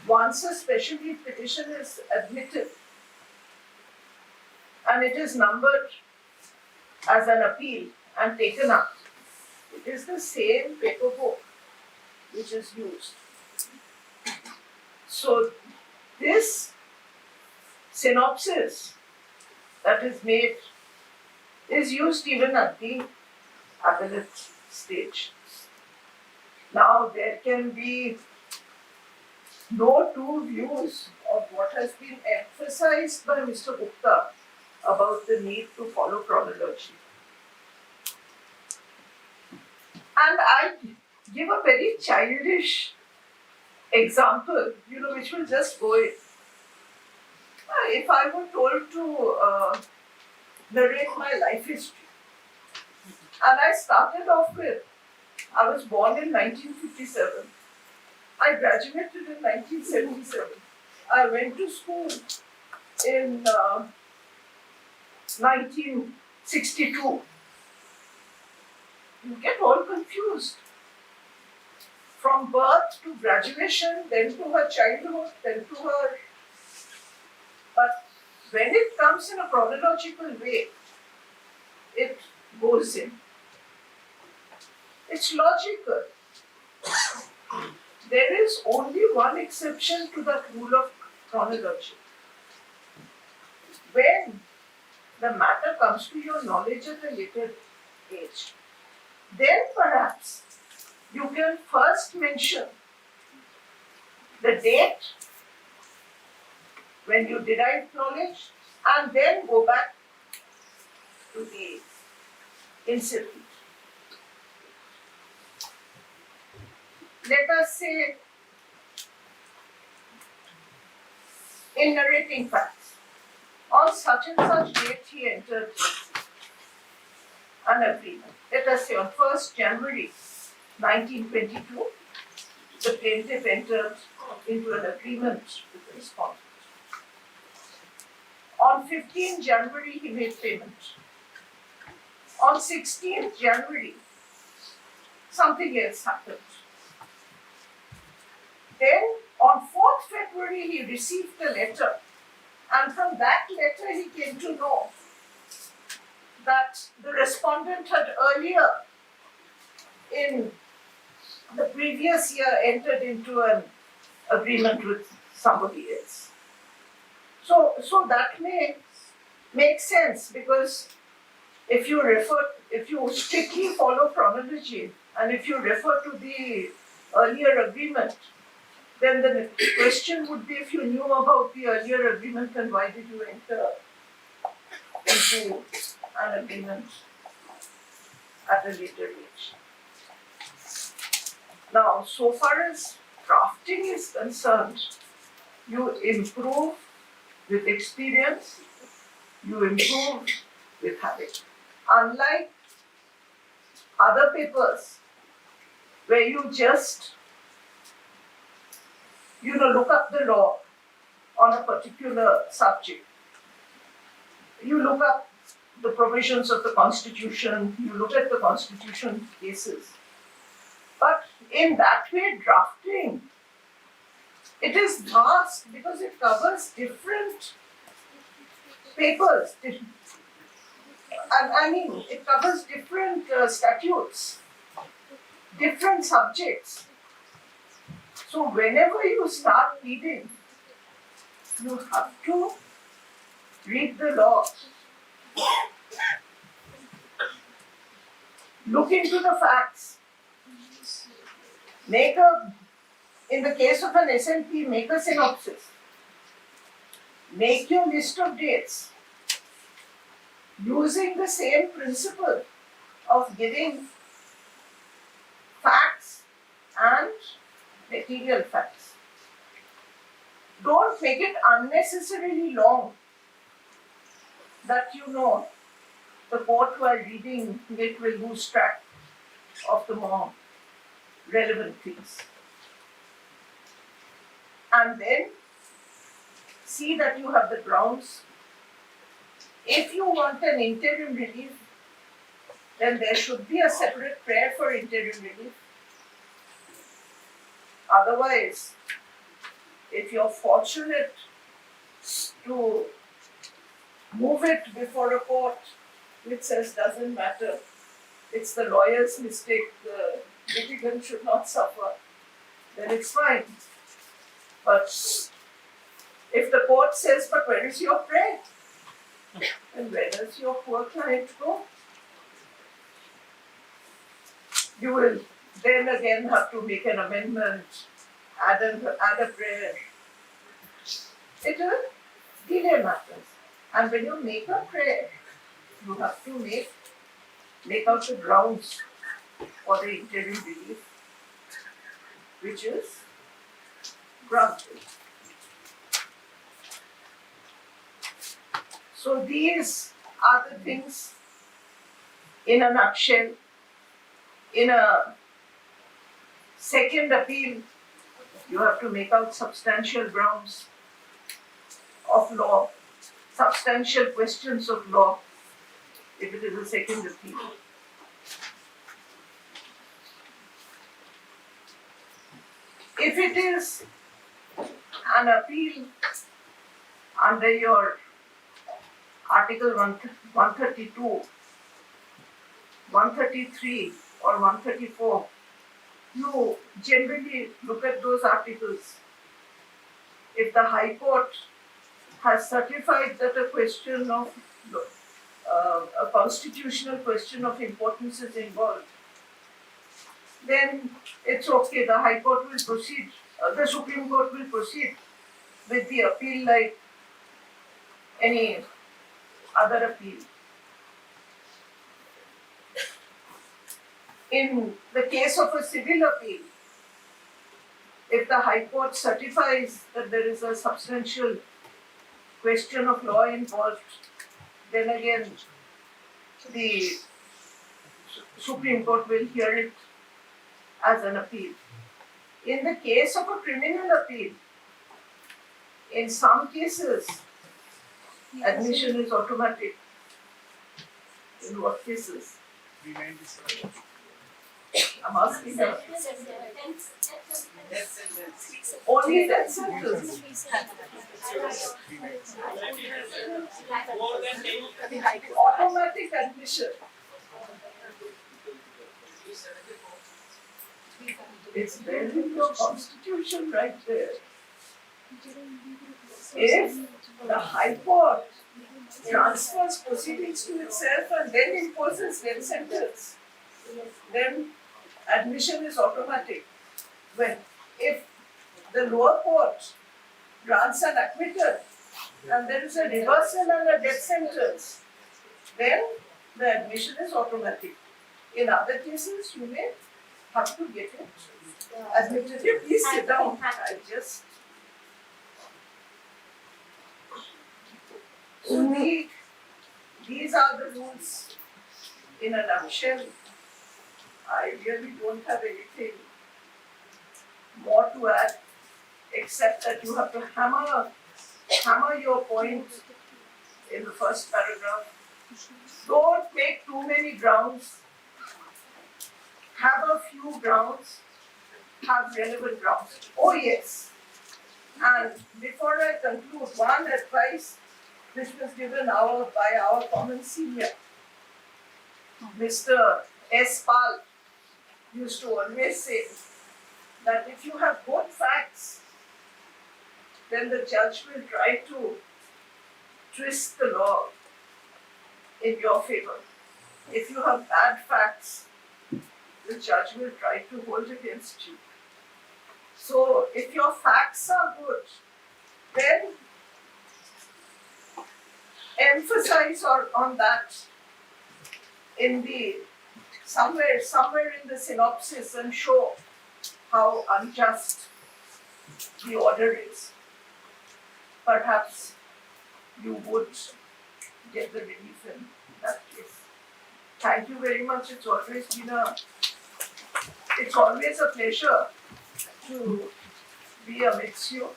once a special leave petition is admitted and it is numbered as an appeal and taken up, it is the same paper book which is used. So this synopsis that is made is used even at the appellate stage. Now there can be no two views of what has been emphasized by Mr. Gupta about the need to follow chronology. And I give a very childish example, which will just go in. If I were told to narrate my life history, and I started off with, I was born in 1957. I graduated in 1977. I went to school in 1962. You get all confused. From birth to graduation, then to her childhood, then to her. But when it comes in a chronological way, it goes in. It's logical. There is only one exception to that rule of chronology. When the matter comes to your knowledge at a later age, then perhaps you can first mention the date when you derived knowledge and then go back to the incident. Let us say, in narrating facts, on such and such date he entered an agreement. Let us say on 1st January 1922, the plaintiff entered into an agreement with the respondent. On 15th January, he made payment. On 16th January, something else happened. Then, on 4th February, he received a letter, and from that letter, he came to know that the respondent had earlier, in the previous year, entered into an agreement with somebody else. So that may make sense, because if you strictly follow chronology, and if you refer to the earlier agreement, then the question would be, if you knew about the earlier agreement, then why did you enter into an agreement at a later age? Now, so far as drafting is concerned, you improve with experience, you improve with habit. Unlike other papers where you just look up the law on a particular subject. You look up the provisions of the Constitution, you look at the Constitution cases. But in that way, drafting, it is vast because it covers different papers. It covers different statutes, different subjects. So whenever you start reading, you have to read the law. Look into the facts. In the case of an SNP, make a synopsis. Make your list of dates using the same principle of giving facts and material facts. Don't make it unnecessarily long that the court while reading it will lose track of the more relevant things. And then see that you have the grounds. If you want an interim relief, then there should be a separate prayer for interim relief. Otherwise, if you're fortunate to move it before a court which says doesn't matter, it's the lawyer's mistake, the litigant should not suffer, then it's fine. But if the court says, but where is your prey? And where does your poor client go? You will then again have to make an amendment, add a prayer. It will delay matters. And when you make a prayer, you have to make out the grounds for the interim relief, which is granted. So these are the things in a nutshell. In a second appeal, you have to make out substantial grounds of law, substantial questions of law, if it is a second appeal. If it is an appeal under your Article 132, 133 or 134, you generally look at those articles. If the High Court has certified that a question of a constitutional question of importance is involved, then it's okay. The High Court will proceed, the Supreme Court will proceed with the appeal like any other appeal. In the case of a civil appeal, if the High Court certifies that there is a substantial question of law involved, then again the Supreme Court will hear it as an appeal. In the case of a criminal appeal, in some cases, admission is automatic. In what cases? I'm asking her. Only death sentence. Automatic admission. It's there in your constitution right there. If the High Court transfers proceedings to itself and then imposes death sentence, then admission is automatic. If the lower court grants an acquittal and there is a reversal and a death sentence, then the admission is automatic. In other cases, you may have to get it admitted. Please sit down. So these are the rules in a nutshell. I really don't have anything more to add, except that you have to hammer your point in the first paragraph. Don't make too many grounds. Have a few grounds. Have relevant grounds. Oh yes. And before I conclude, one advice which was given by our common senior, Mr. S. Pal, used to always say that if you have good facts, then the judge will try to twist the law in your favor. If you have bad facts, the judge will try to hold against you. So if your facts are good, then emphasize on that in the somewhere in the synopsis and show how unjust the order is. Perhaps you would get the relief in that case. Thank you very much. It's always a pleasure to be amidst you.